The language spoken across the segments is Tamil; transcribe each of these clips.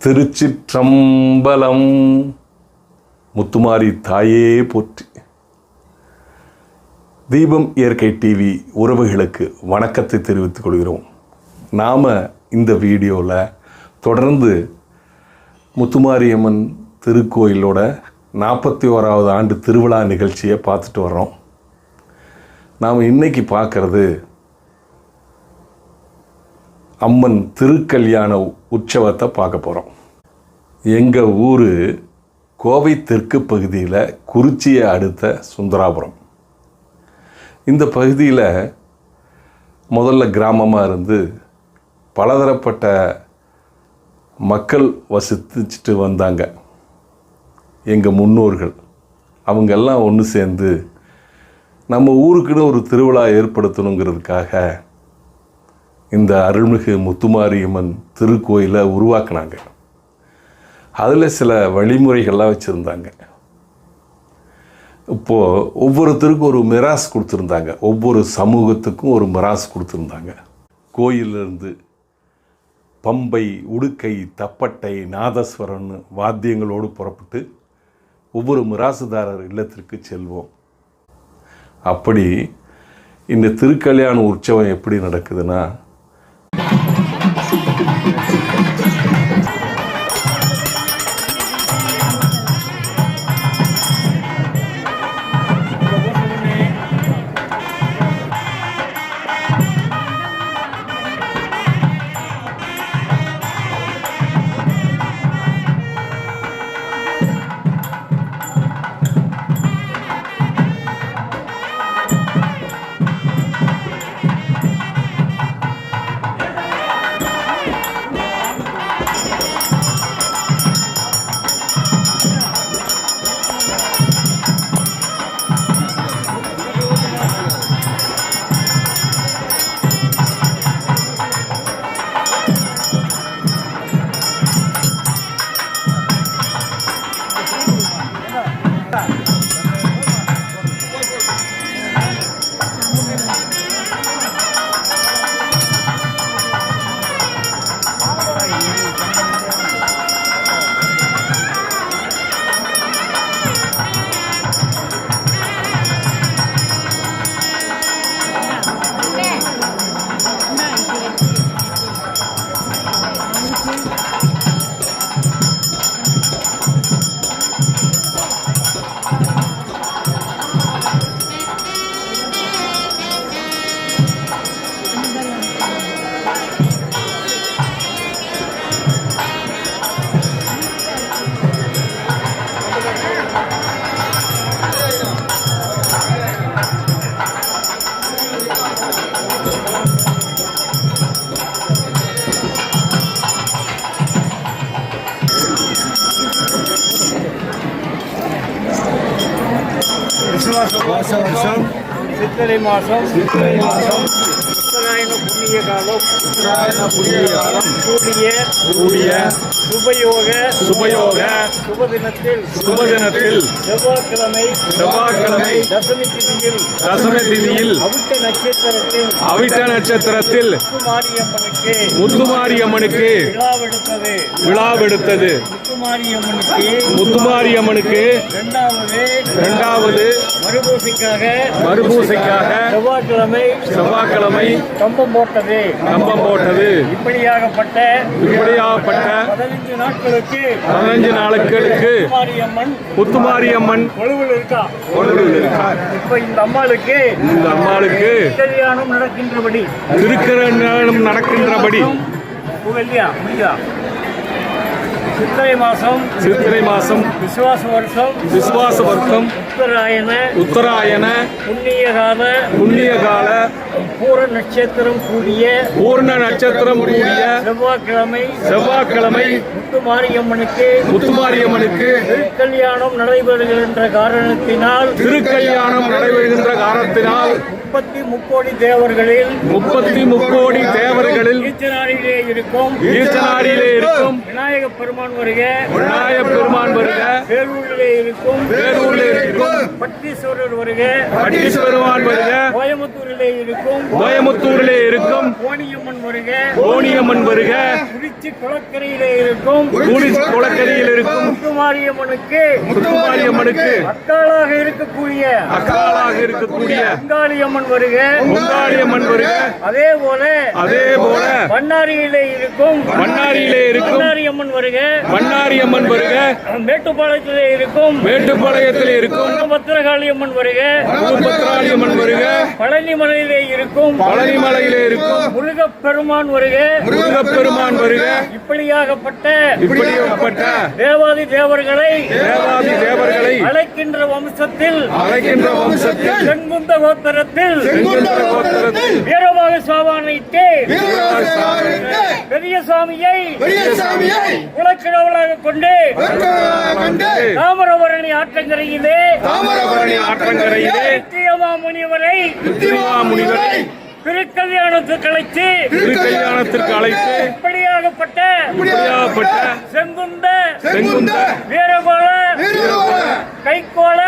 திருச்சிற்றம்பலம். முத்துமாரி தாயே போற்றி. தீபம் இயற்கை டிவி உறவுகளுக்கு வணக்கத்தை தெரிவித்துக் கொள்கிறோம். நாம் இந்த வீடியோவில் தொடர்ந்து முத்துமாரியம்மன் திருக்கோயிலோட 41வது ஆண்டு திருவிழா நிகழ்ச்சியை பார்த்துட்டு வர்றோம். நாம் இன்றைக்கி பார்க்குறது அம்மன் திருக்கல்யாண உற்சவத்தை பார்க்க போகிறோம். எங்கள் ஊர் கோவை தெற்கு பகுதியில் குறிச்சியை அடுத்த சுந்தராபுரம். இந்த பகுதியில் முதல்ல கிராமமாக இருந்து பலதரப்பட்ட மக்கள் வசிச்சுட்டு வந்தாங்க. எங்கள் முன்னோர்கள் அவங்கெல்லாம் ஒன்று சேர்ந்து நம்ம ஊருக்குன்னு ஒரு திருவிழா ஏற்படுத்தணுங்கிறதுக்காக இந்த அருள்மிகு முத்துமாரியம்மன் திருக்கோயிலை உருவாக்குனாங்க. அதில் சில வழிமுறைகள்லாம் வச்சுருந்தாங்க. இப்போது ஒவ்வொருத்தருக்கும் ஒரு மிராஸ் கொடுத்துருந்தாங்க. ஒவ்வொரு சமூகத்துக்கும் ஒரு மிராஸ் கொடுத்துருந்தாங்க. கோயிலிருந்து பம்பை, உடுக்கை, தப்பட்டை, நாதஸ்வரன் வாத்தியங்களோடு புறப்பட்டு ஒவ்வொரு மிராசுதாரர் இல்லத்திற்கு செல்வோம். அப்படி இந்த திருக்கல்யாண உற்சவம் எப்படி நடக்குதுன்னா, சித்திரை மாதம் உத்தராயண புண்ணிய காலம் கூடிய சுபயோக சுபதினத்தில் செவ்வாய்க்கிழமை தசமி திதியில் அவிட்ட நட்சத்திரத்தில் முத்துமாரியம்மனுக்கு விழாவெடுத்தது. முத்துமாரியம்மனுக்கு இரண்டாவது மறுபூசைக்காக செவ்வாய்க்கிழமை கம்பம் போட்டது. இப்படியாகப்பட்ட 15 நாட்களுக்கு முத்துமாரியம்மன் கொலுவில் இருக்கார். இப்ப இந்த அம்மாளுக்கு திருக்கல்யாணம் நடக்கின்றபடி சித்திரை மாசம் விசுவாச வருஷம் உத்தராயண புண்ணிய கால பூர்ண நட்சத்திரம் கூடிய செவ்வாய்க்கிழமை முத்துமாரியம்மனுக்கு திருக்கல்யாணம் நடைபெறுகின்ற காரணத்தினால் 30 முக்கோடி தேவர்களில் ஈச்சனாரிலே இருக்கும் விநாயக பெருமான் வருக. வேலூரிலே இருக்கும் பட்டீஸ்வரர் வருக. கோயம்புத்தூரிலே இருக்கும் கோயமுத்தூரிலே இருக்கும் கோணியம்மன் வருக கோணியம்மன் வருக குறிச்சி குளக்கரையிலே இருக்கும் குளக்கரையில் இருக்கும் முத்துமாரியம்மனுக்கு அக்காளாக இருக்கக்கூடிய பொங்காளியம்மன் வருக அதே போல பண்ணாரியிலே இருக்கும் பண்ணாரியம்மன் வருக மேட்டுப்பாளையத்திலே இருக்கும் பத்திரகாளியம்மன் வருக பழனிமலையிலே இருக்கும் முருகப்பெருமான் வருக இப்படியாகப்பட்ட தேவாதி தேவர்களை அழைக்கின்ற வம்சத்தில் செங்குந்த கோத்திரத்தில் வீரபாக சாவானைக்கு பெரிய சாமியை குலக்கிழவளாக கொண்டு தாமிரபரணி ஆற்றங்கரையிலே நித்தியமா முனிவரை திருக்கல்யாணத்திற்கு அழைத்து இப்படியாகப்பட்ட செங்குந்த வீரபால கைக்கோள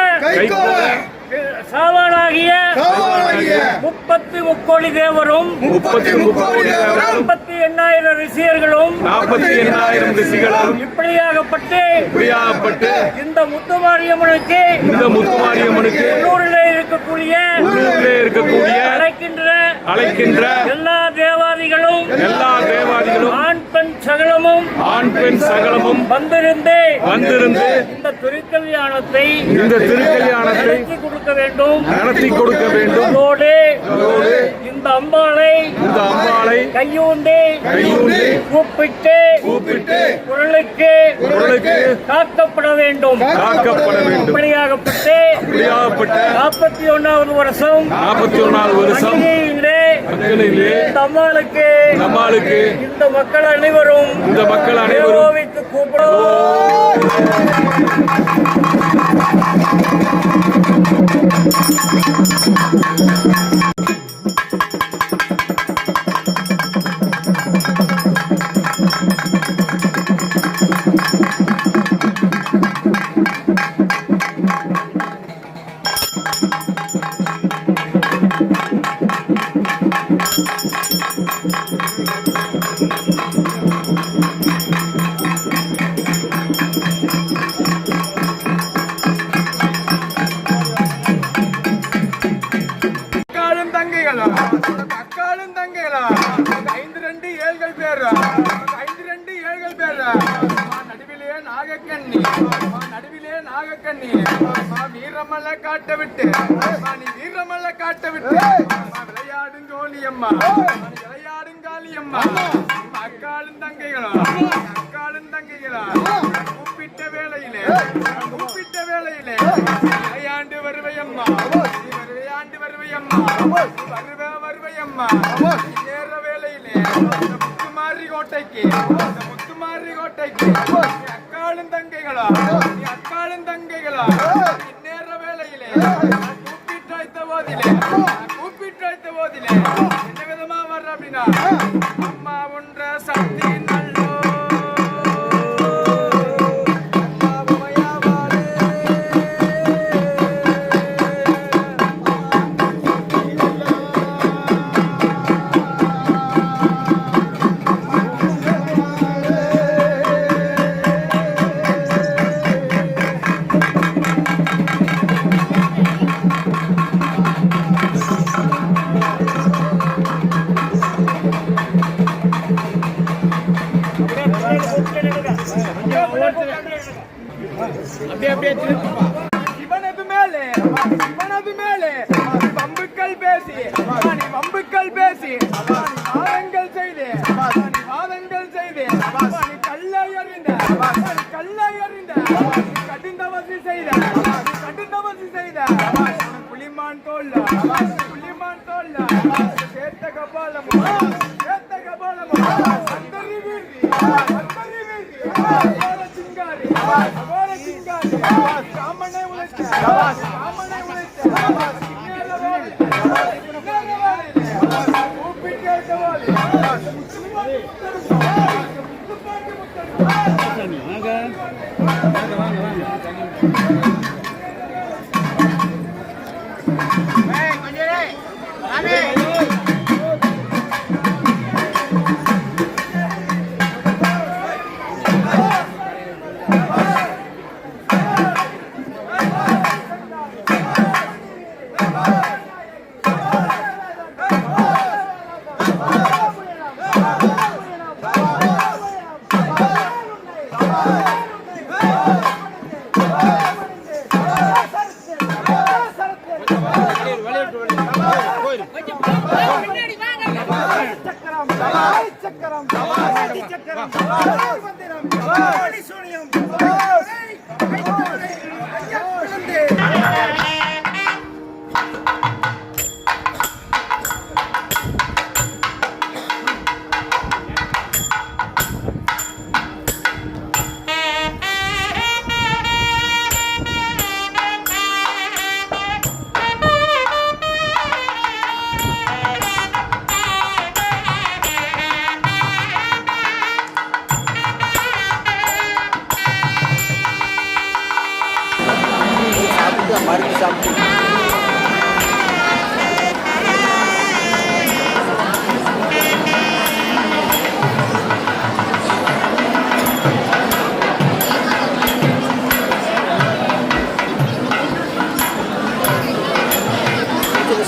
சாவானாகிய 30 முக்கோடி தேவரும் 48,000 ரிஷியர்களும் இப்படியாகப்பட்டு இந்த முத்துமாரியம்மனுக்கு உள்ளூரிலே இருக்கக்கூடிய அழைக்கின்ற எல்லா தேவாதிகளும் ஆண் பெண் சகலமும் வந்திருந்து இந்த திருக்கல்யாணத்தை நடத்தி கொடுக்க வேண்டும் அதோடு இந்த அம்பாளை கையூண்டு கூப்பிட்டு குரலுக்கு காக்கப்பட வேண்டும் இப்படியாகப்பட்டு 41வது வருஷம் இந்த அம்மாளுக்கு இந்த மக்கள் அனைவரும் வைத்து அக்காலும் தங்கைகளா 5 ஏழ்கள் பேர் நடுவிலே நாகக்கண்ணி வீரமல்ல காட்ட விட்டு விளையாடும் ஜோலியம்மா விளையாடும் காளியம்மா அக்காலும் தங்கைகளா கூப்பிட்ட வேளையிலே விளையாண்டு வருவையம்மா வருவையம்மா நேர வேளையிலே முத்துமாரி கோட்டைக்கு அக்காலும் தங்கைகளா நேர வேளையிலே கூப்பிட்டு போதிலே என்ன விதமா வர்ற அப்படின்னா அம்மா ஒன்ற சக்தி இவனது மேலே வம்புக்கள் பேசி வாதங்கள் செய்து கல்லை அறிந்த கடிந்தவசி செய்த புலிமான் தோல்ல சேர்த்த கபாலமும் சிங்காரி ராமனை உழைத்த கொஞ்சம்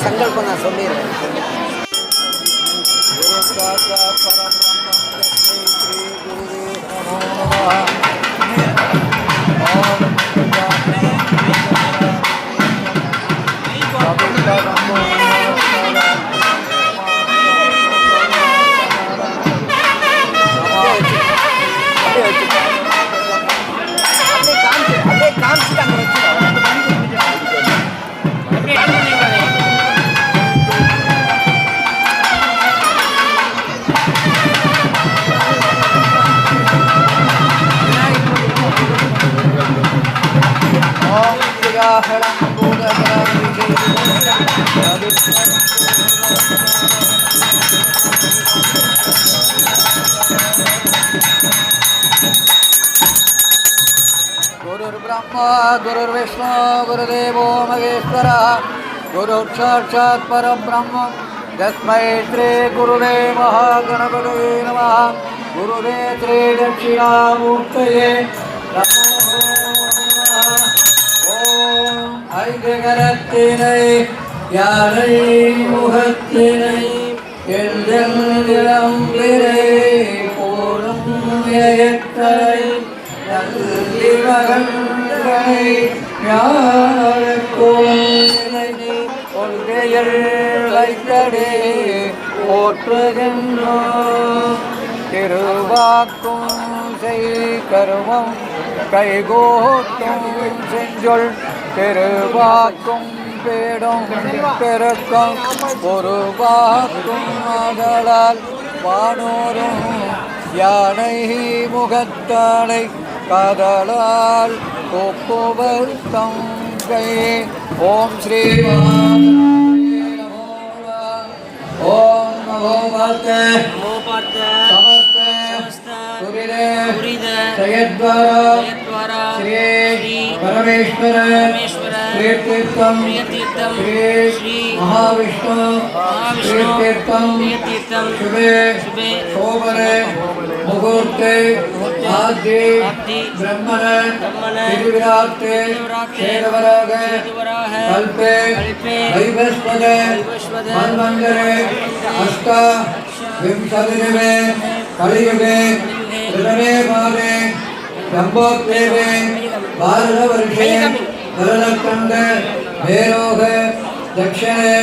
சங்கல்பம் நான் சொல்லிடுறேன். அப்படியே காமிச்சுட்டு அங்கே வச்சு गुरुर्ब्रह्मा गुरुर्विष्णु गुरुदेवो महेश्वरः गुरुः साक्षात् परब्रह्म तस्मै श्री गुरुवे महागणपतये नमः गुरुवे श्री दक्षिणामूर्तये नमो नमः ओम ஐங்கரத்தினை யாரை முகத்தினை எழுதிடம் விரை போலும் ஏற்றை மகன்களை கொள்கையில் வைத்தடே போற்றுகின்றோம் திருவாக்கும் செய் கருமம் கைகோட்டும் செஞ்சொல் திருவாக்கும் பேடும் பெருக்கம் ஒரு வாக்கும் மகளால் வானோரும் யானை முகத்தானை காதலால் ஒப்புவர் தங்கை ஓம் ஸ்ரீ ஓம் நமோ பார்த்த श्री परमेश्वर प्रियतीर्थम श्री महाविष्णु प्रियतीर्थम शुभे शोभने मुहूर्ते आद्य ब्रह्मण तिरुविराट्टे शेरवराग कल्पे वैवस्वते मन्वन्तरे अष्ट विंशतितमे कलियुगे ऋतमे मासे ब्रह्मोत्सवे भारतवर्षे नरनखण्ड भेरोग दक्षिणे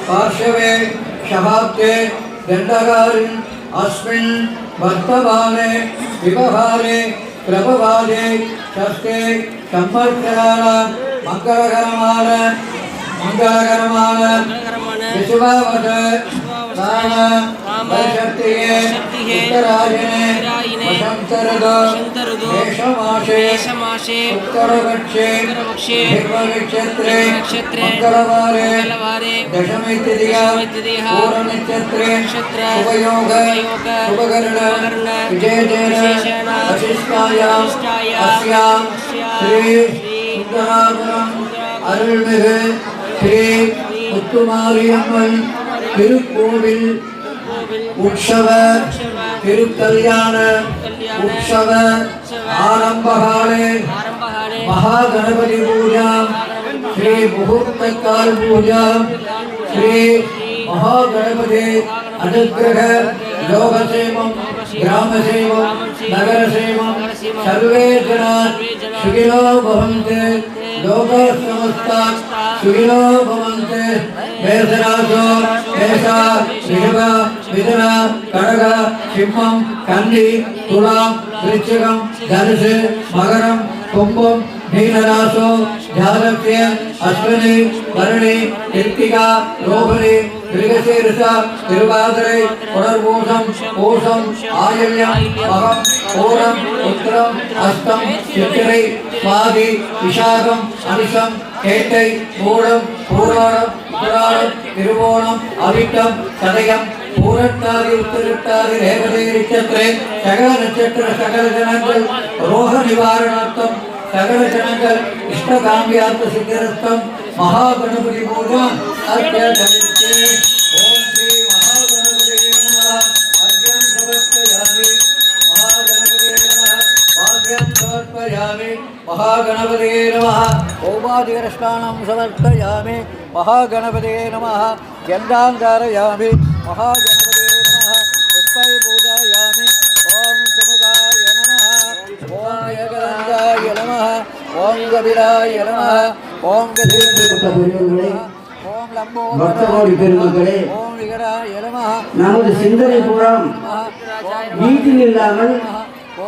पार्श्वे शहाब्दे दण्डकारिन् अस्मिन् वर्तमाने विवहारे प्रभवादे षष्ठे संवत्सराणां मङ्गलकरமான विश्वावत राम वैशक्तिये उत्तरायणे वसन्तऋतु मेषमासे उत्तरपक्षे निर्मनक्षत्रे मंगलवारे दशमी तिथिया पूर्णनक्षत्रे शुभयोग शुभकर्ण विजयेन वशिष्ठायां अस्यां श्री सुन्दरापुरम् अरुள்மிகு श्री முத்துமாரியம்மன் திருக்கோவில் உற்சவ திருக்கல்யாண உற்சவ ஆரம்பகாலே महागणपति पूजा श्री मुहूर्तकाल पूजा श्री महागणपति अनुग्रह लोकसेवम ग्रामसेवम नगरसेवम सर्वे जना सुखिनो भवन्तु लोकसमस्ता सुखिनो भवन्तु मेषराशो मेष ऋषभ मिथुन கடக சிம்மம் கன்னி துலாம் விருச்சிகம் தனுசு மகரம் கும்பம் மீனராசோ ஜாதக்ய அஸ்வினி பரணி கிருத்திகா ரோகிணி மிருகசீரிஷா திருவாதிரை புனர்பூசம் பூசம் ஆயில்யம் மகம் பூரம் உத்திரம் அஸ்தம் சித்திரை சுவாதி விஷாகம் அனிஷம் கேட்டை மூலம் பூராடம் உத்திராடம் திருவோணம் அவிட்டம் சதயம் பூரட்டாதி உத்திரட்டாதி ரேவதி நட்சத்திரே சகல நட்சத்திர சகல ஜனங்கள் ரோக நிவாரணார்த்தம் சகல ஜனங்கள் இஷ்டகாமியார்த்த சித்திரஸ்தம் மகாகணபதி பூஜா அர்ச்சயந்தி. ஓம் ஸ்ரீ மகாகணபதியே நமः. அர்ச்சம் சமர்ப்பயாமி. மகாகணபதியே நமः. பாக்யம் சமர்ப்பயாமி. மகாகணபதியே நமः. ஓமாதிகரஸ்நானம் சமர்ப்பயாமி. மகாகணபதியே நமः. கந்தாந்தாரயாமி. மகாகணபதியே நமः. புஷ்பை பூஜாயாமி. ஓம் சமுகாய நமः. ஓம் ஏகதந்தாய நமः. ஓம் கபிலாய நமः. ஓம் கதிரே ஓம் பக்தகோடி பெருமக்களே, ஓம் விகடாய நமः. நமது சிந்தனை புறம் வீட்டில் இல்லாமல்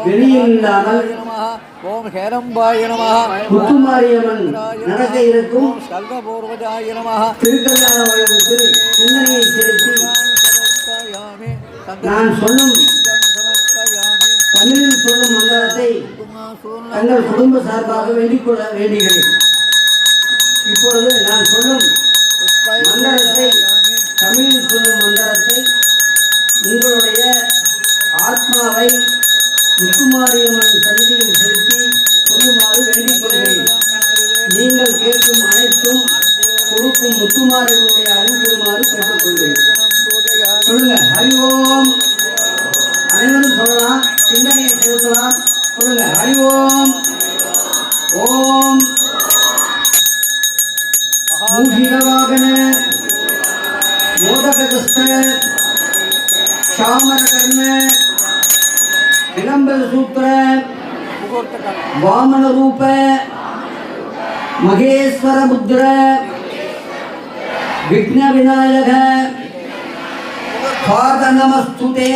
வெளியில் இல்லாமல் ஓம் ஹேரம்பாய நமः. முத்துமாரியம்மன் நடக்க இருக்கும் ஸ்கந்தபூர்வஜாய நமः. திருக்கல்யாண வயதுக்கு சிந்தனையை செலுத்தி சமர்ப்பயாமி. நான் சொல்லும் சமர்ப்பயாமி. தமிழில் சொல்லும் மந்திரத்தை தங்கள் குடும்ப சார்பாக வேண்டிக் கொள்ள வேண்டுகிறேன். இப்பொழுது நான் சொல்லும் மந்திரத்தை தமிழில் சொல்லும் மந்திரத்தை உங்களுடைய ஆத்மாவை முத்துமாரியம்மன் சன்னிதியில் செலுத்தி சொல்லுமாறு வேண்டிக் கொள்கிறேன். நீங்கள் கேட்கும் அனைத்தும் கொடுக்கும் முத்துமாரியம்மனுடைய அருள் பெறுமாறு கேட்டுக்கொள்கிறேன். சொல்லுங்க. ஹரி ஓம். அனைவரும் சொல்லலாம், சிந்தனையை செலுத்தலாம். சொல்லுங்க. ஹரி ஓம். ஓம் மூஷிகவாகன மோதகஸ்த சாமரகர்ம விளம்பர சூத்திர வாமன ரூப மகேஸ்வர முத்ர விக்ன விநாயக பாத நமஸ்துதே.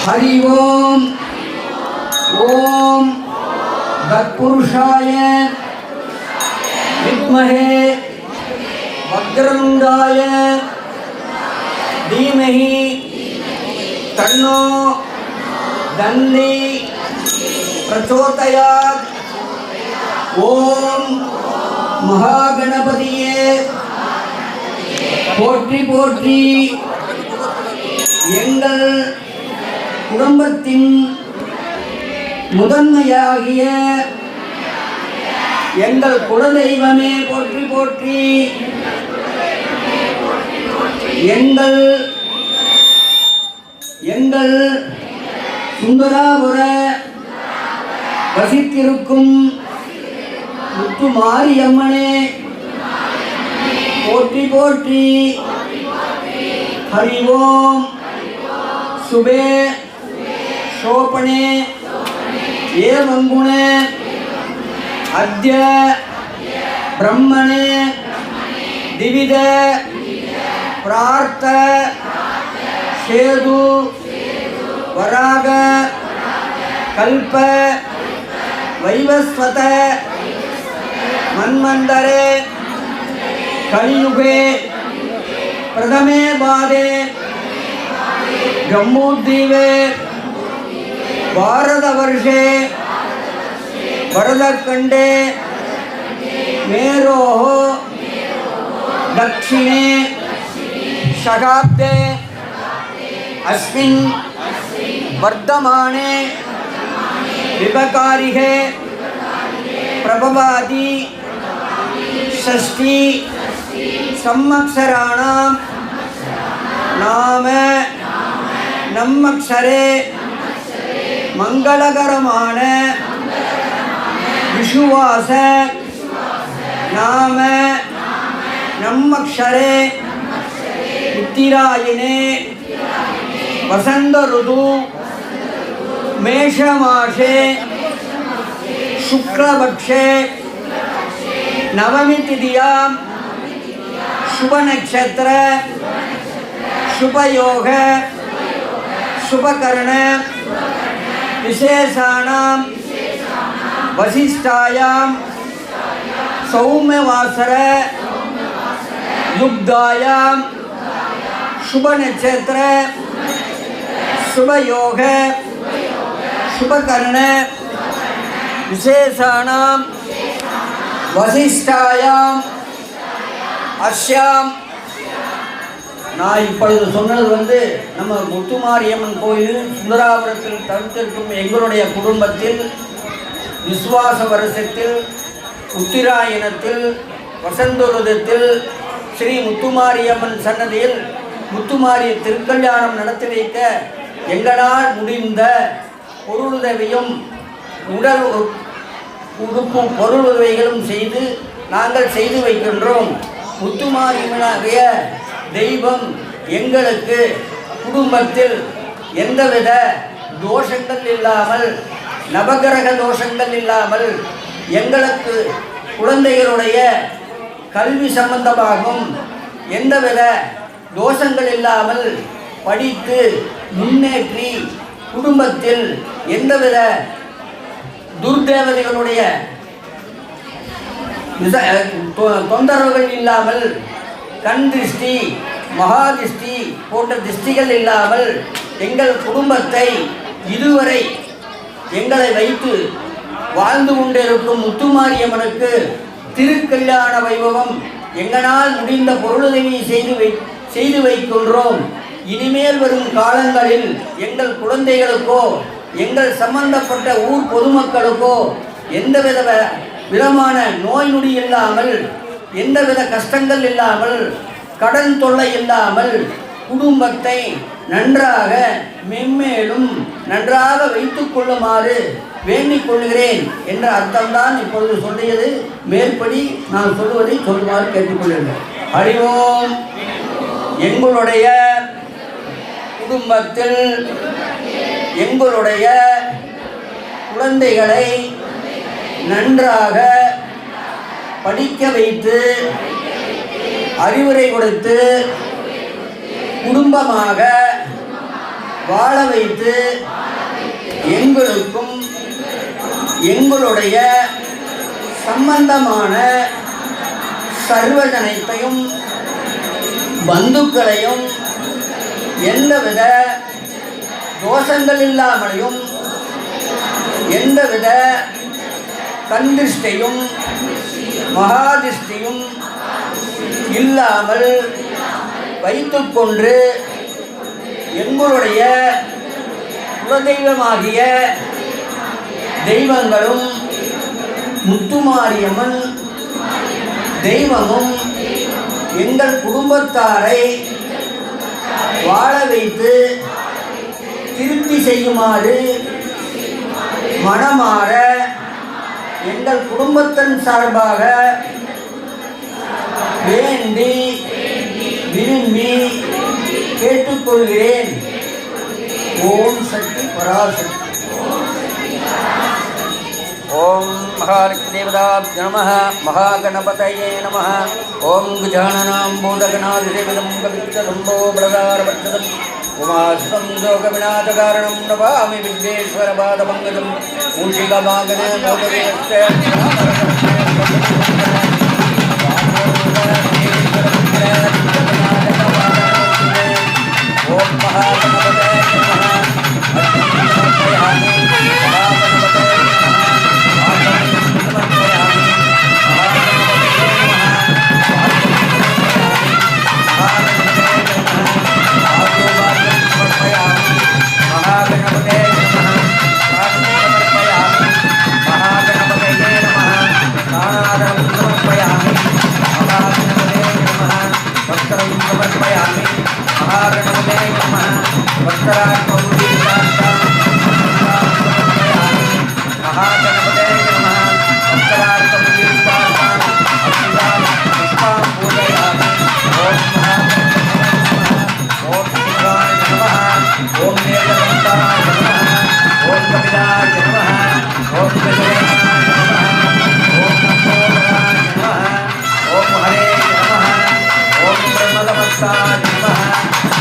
ஹரி ஓம். ஓம் தத்புருஷாய வித்மஹே வக்ரமுண்டாய தீமஹி தன்னோ தந்தி பிரச்சோதயாத். ஓம் மகாகணபதியே போற்றி போற்றி. எங்கள் குடும்பத்தின் முதன்மையாகிய எங்கள் குலதெய்வமே போற்றி போற்றி. எங்கள் சுந்தராபுர வசித்திருக்கும் முத்துமாரியம்மனே போற்றி போற்றி. ஹரி ஓம். சுபே சோபனே ஏவங்குணே அத்ய பிரம்மணே திவித பிரார்த்த சேது வராக கல்ப வைவஸ்வத மன்வந்தரே கலியுகே பிரதமே பாதே ஜம்மூத்வீபே பாரதவர்ஷே भरतखंडे मेरोः दक्षिणे शताब्दे अस्मिन् वर्धमाने विभकारिहे प्रभवादि षष्ठी संवत्सराणां नाम नम्मक्षरे मंगलकरमान विषुवास नाम नम्मक्षरे उत्तरायणे वसंत ऋतु मेषमासे शुक्लपक्षे नवमी तिथियां शुभ नक्षत्र शुभ योग शुभ कर्ण विशेषाणां वसिष्ठायां सौम्यवासर युक्तायां शुभ नक्षत्र शुभ योग शुभ कर्ण विशेषाणां वसिष्ठायां अस्याम நான் இப்பொழுது சொன்னது நம்ம முத்துமாரியம்மன் கோயில் சுந்தராபுரத்தில் தடுத்திருக்கும் எங்களுடைய குடும்பத்தில் விசுவாச வருஷத்தில் உத்திராயணத்தில் வசந்தோருதத்தில் ஸ்ரீ முத்துமாரியம்மன் சன்னதியில் முத்துமாரிய திருக்கல்யாணம் நடத்தி வைக்க எங்களால் முடிந்த பொருளுதவியும் உடல் உடுப்பு பொருள் உதவிகளும் செய்து நாங்கள் செய்து வைக்கின்றோம். முத்துமாரியம்மனாகிய தெய்வம் எங்களுக்கு குடும்பத்தில் எந்தவித தோஷங்கள் இல்லாமல் நவகிரக தோஷங்கள் இல்லாமல் எங்களுக்கு குழந்தைகளுடைய கல்வி சம்பந்தமாகவும் எந்தவித தோஷங்கள் இல்லாமல் படித்து முன்னேற்றி குடும்பத்தில் எந்தவித துர்தேவதைகளுடைய தொந்தரவுகள் இல்லாமல் கண் திருஷ்டி மகா திருஷ்டி போன்ற திருஷ்டிகள் இல்லாமல் எங்கள் குடும்பத்தை இதுவரை எங்களை வைத்து வாழ்ந்து கொண்டிருக்கும் முத்துமாரியம்மனுக்கு திருக்கல்யாண வைபவம் எங்களால் முடிந்த பொருளுதவி செய்து வைக்கின்றோம். இனிமேல் வரும் காலங்களில் எங்கள் குழந்தைகளுக்கோ எங்கள் சம்பந்தப்பட்ட ஊர் பொதுமக்களுக்கோ எந்தவித விதமான நோய் நொடி இல்லாமல் எந்தவித கஷ்டங்கள் இல்லாமல் கடன் தொல்லை இல்லாமல் குடும்பத்தை நன்றாக மென்மேலும் நன்றாக வைத்துக் கொள்ளுமாறு வேண்டிக் கொள்கிறேன் என்ற அர்த்தம்தான் இப்பொழுது சொல்லியது. மேற்படி நான் சொல்வதை சொல்லுமாறு கேட்டுக்கொள்கிறேன். அறிவோம். எங்களுடைய குடும்பத்தில் எங்களுடைய குழந்தைகளை நன்றாக படிக்க வைத்து அறிவுரை கொடுத்து குடும்பமாக வாழ வைத்து எங்களுக்கும் எங்களுடைய சம்பந்தமான சர்வஜனத்தையும் பந்துக்களையும் எந்தவித தோஷங்கள் இல்லாமலையும் எந்தவித கந்திஷ்டையும் மகாதிஷ்டியும் இல்லாமல் வைத்துக்கொண்டு எங்களுடைய குலதெய்வமாகிய தெய்வங்களும் முத்துமாரியம்மன் தெய்வமும் எங்கள் குடும்பத்தாரை வாழ வைத்து திருப்தி செய்யுமாறு மனமாற எங்கள் குடும்பத்தின் சார்பாக வேண்டி விரும்பி கேட்டுக்கொள்கிறேன். ஓம் சக்தி பராசக்தி. ஓம் மகாலட்சுமி தேவதாப்ஜ நமः மகாகணபதயே நமः. ஓம் கஜானனாம் பூதகணாதிதேவதம் கவித்ததம்போ பிரதாரவர்த்ததம் உமாசுதம் லோகவிநாசகாரணம் நமாமி விக்னேஸ்வரபாதமங்கலம். மூஷிகமாகன மோதவேஸ்த ஓம் மகாகணபதயே ओम समस्ताय नमः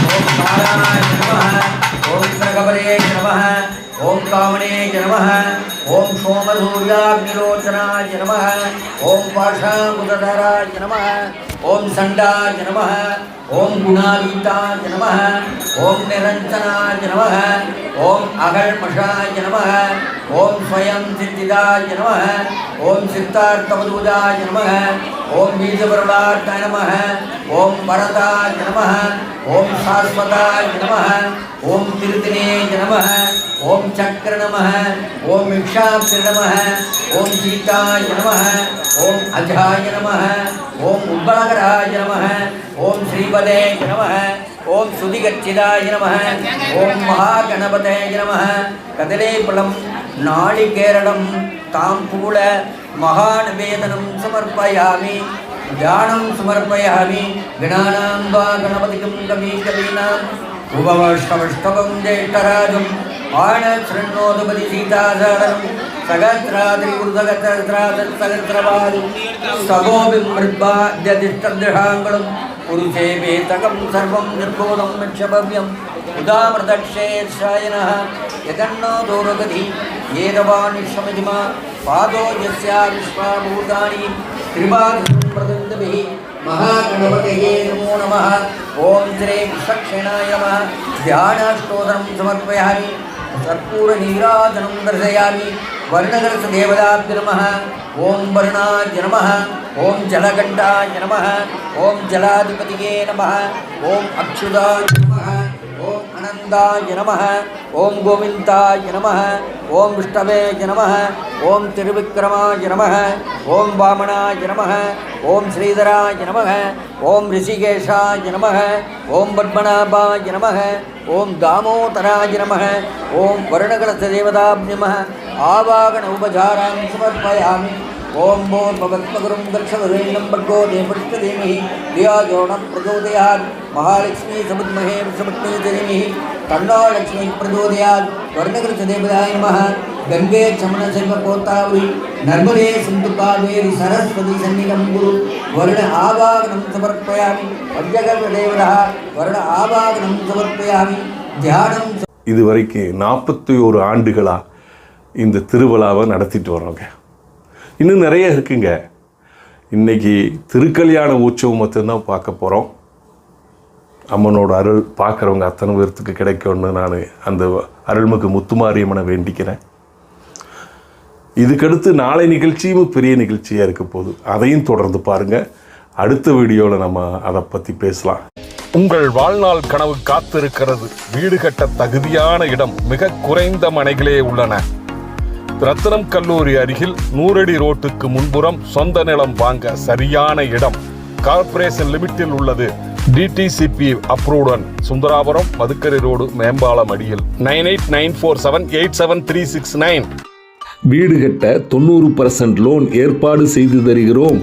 ओम कालाय नमः ओम प्रगवरे नमः ओम कामणे नमः ओम सोमसूर्याग्निलोचनाय नमः ओम पाशाकुधराय नमः ओम संडाय नमः ओम गुणातीताय नमः ओम निरंजनाय नमः ओम अगल्मषाय नमः ओम स्वयं सिद्धिदाय नमः ओम सिद्धार्थवदूदाय नमः ओम बीजवरुणाय नमः ओम वरदाय नमः ओम शाश्वताय नमः ओम तीर्थने नमः ओम चक्र नमः ओम इक्षाक्षर नमः ओम सीताय नमः ओम अजाय नमः ओम उद्बलकराय नमः ओम श्रीपदे नमः ओम सुदिगच्चिदाय नमः ओम महागणपते नमः कदलीफलं नालिकेरलं ताम्बूल महानिवेदनं समर्पयामि ध्यानं समर्पयामि गणानां वा गणपतिं कवीनाम् उपवष्टवष्टवं ज्येष्ठराजं आनशृण्वोदपति सीतासादनं सहस्राद्रिवृद्धगतस्रादत्सहस्रवादं सगोभिं मृद्वाद्यदिष्टदृहाङ्गलं पुरुषे वेतकं सर्वं निर्बोधं मिक्षभव्यं उदामृतक्षेत्सायनः यदन्नो दोरगति येदवानिशमजिमा पादो यस्या विश्वाभूतानि त्रिपादं प्रदन्दभिः महागणपतये नमो नमः ओम श्री विश्वक्षेणाय नमः ध्यानाष्टोदरं समर्पयामि कर्पूरनीराजनं दर्शयामि वर्णगर्भदेवताभ्यो नमः ओम वर्णाय नमः ओम जलकण्ठाय नमः ओम जलाधिपतये नमः ओम अक्षुदाय नमः ओम अनन्ताय नमः ओम गोविन्दाय नमः ओम विष्णवे नमः ओम त्रिविक्रमाय नमः ओम वामनाय नमः ओम श्रीधराय नमः ओम ऋषिकेशाय नमः ओम पद्मनाभाय नमः ओम दामोदराय नमः ओम वर्णगणदेवताभ्यो नमः आवाहन उपचारां समर्पयामि ओम भूर्भुवस्सुवं दक्षवरेण्यं भर्गो देवस्य धीमहि धियो यो नः प्रचोदयात् महालक्ष्मी समुद्महे विष्णुपत्नी धीमहि तन्नो लक्ष्मी प्रचोदयात् वर्णगणदेवताय नमः गंगे चमन शैव गोदावरी नर्मदे सिंधु कावेरी सरस्वती सन्निधं गुरु वर्ण आवाहनं समर्पयामि वज्रगणदेवतः वर्ण आवाहनं समर्पयामि ध्यानं இதுவரைக்கும் 41 ஆண்டுகளா இந்த திருவிழாவை நடத்திட்டு வரோங்க. இன்னும் நிறைய இருக்குங்க. இன்றைக்கி திருக்கல்யாண உற்சவம் மட்டும்தான் பார்க்க போகிறோம். அம்மனோட அருள் பார்க்குறவங்க அத்தனை பேர்த்துக்கு கிடைக்கும்னு நான் அந்த அருள்மிகு முத்துமாரியம்மனை வேண்டிக்கிறேன். இதுக்கடுத்து நாளை நிகழ்ச்சியும் பெரிய நிகழ்ச்சியாக இருக்க போகுது. அதையும் தொடர்ந்து பாருங்கள். அடுத்த வீடியோவில் நம்ம அதை பற்றி பேசலாம். உங்கள் வாழ்நாள் கனவு காத்திருக்கிறது. வீடு கட்ட தகுதியான இடம் மிக குறைந்த மனைகளே உள்ளன. ரத்னம் கல்லூரி அருகில் 100 அடி ரோட்டுக்கு முன்புறம் சொந்த நிலம் வாங்க சரியான இடம். கார்ப்பரேஷன் லிமிட்டில் உள்ளது. டிடிசிபி அப்ரூவ்டன். சுந்தராபுரம் மதுக்கரை ரோடு மேம்பாலம் அடியில் 9894787369. வீடு கட்ட 90% லோன் ஏற்பாடு செய்து தருகிறோம்.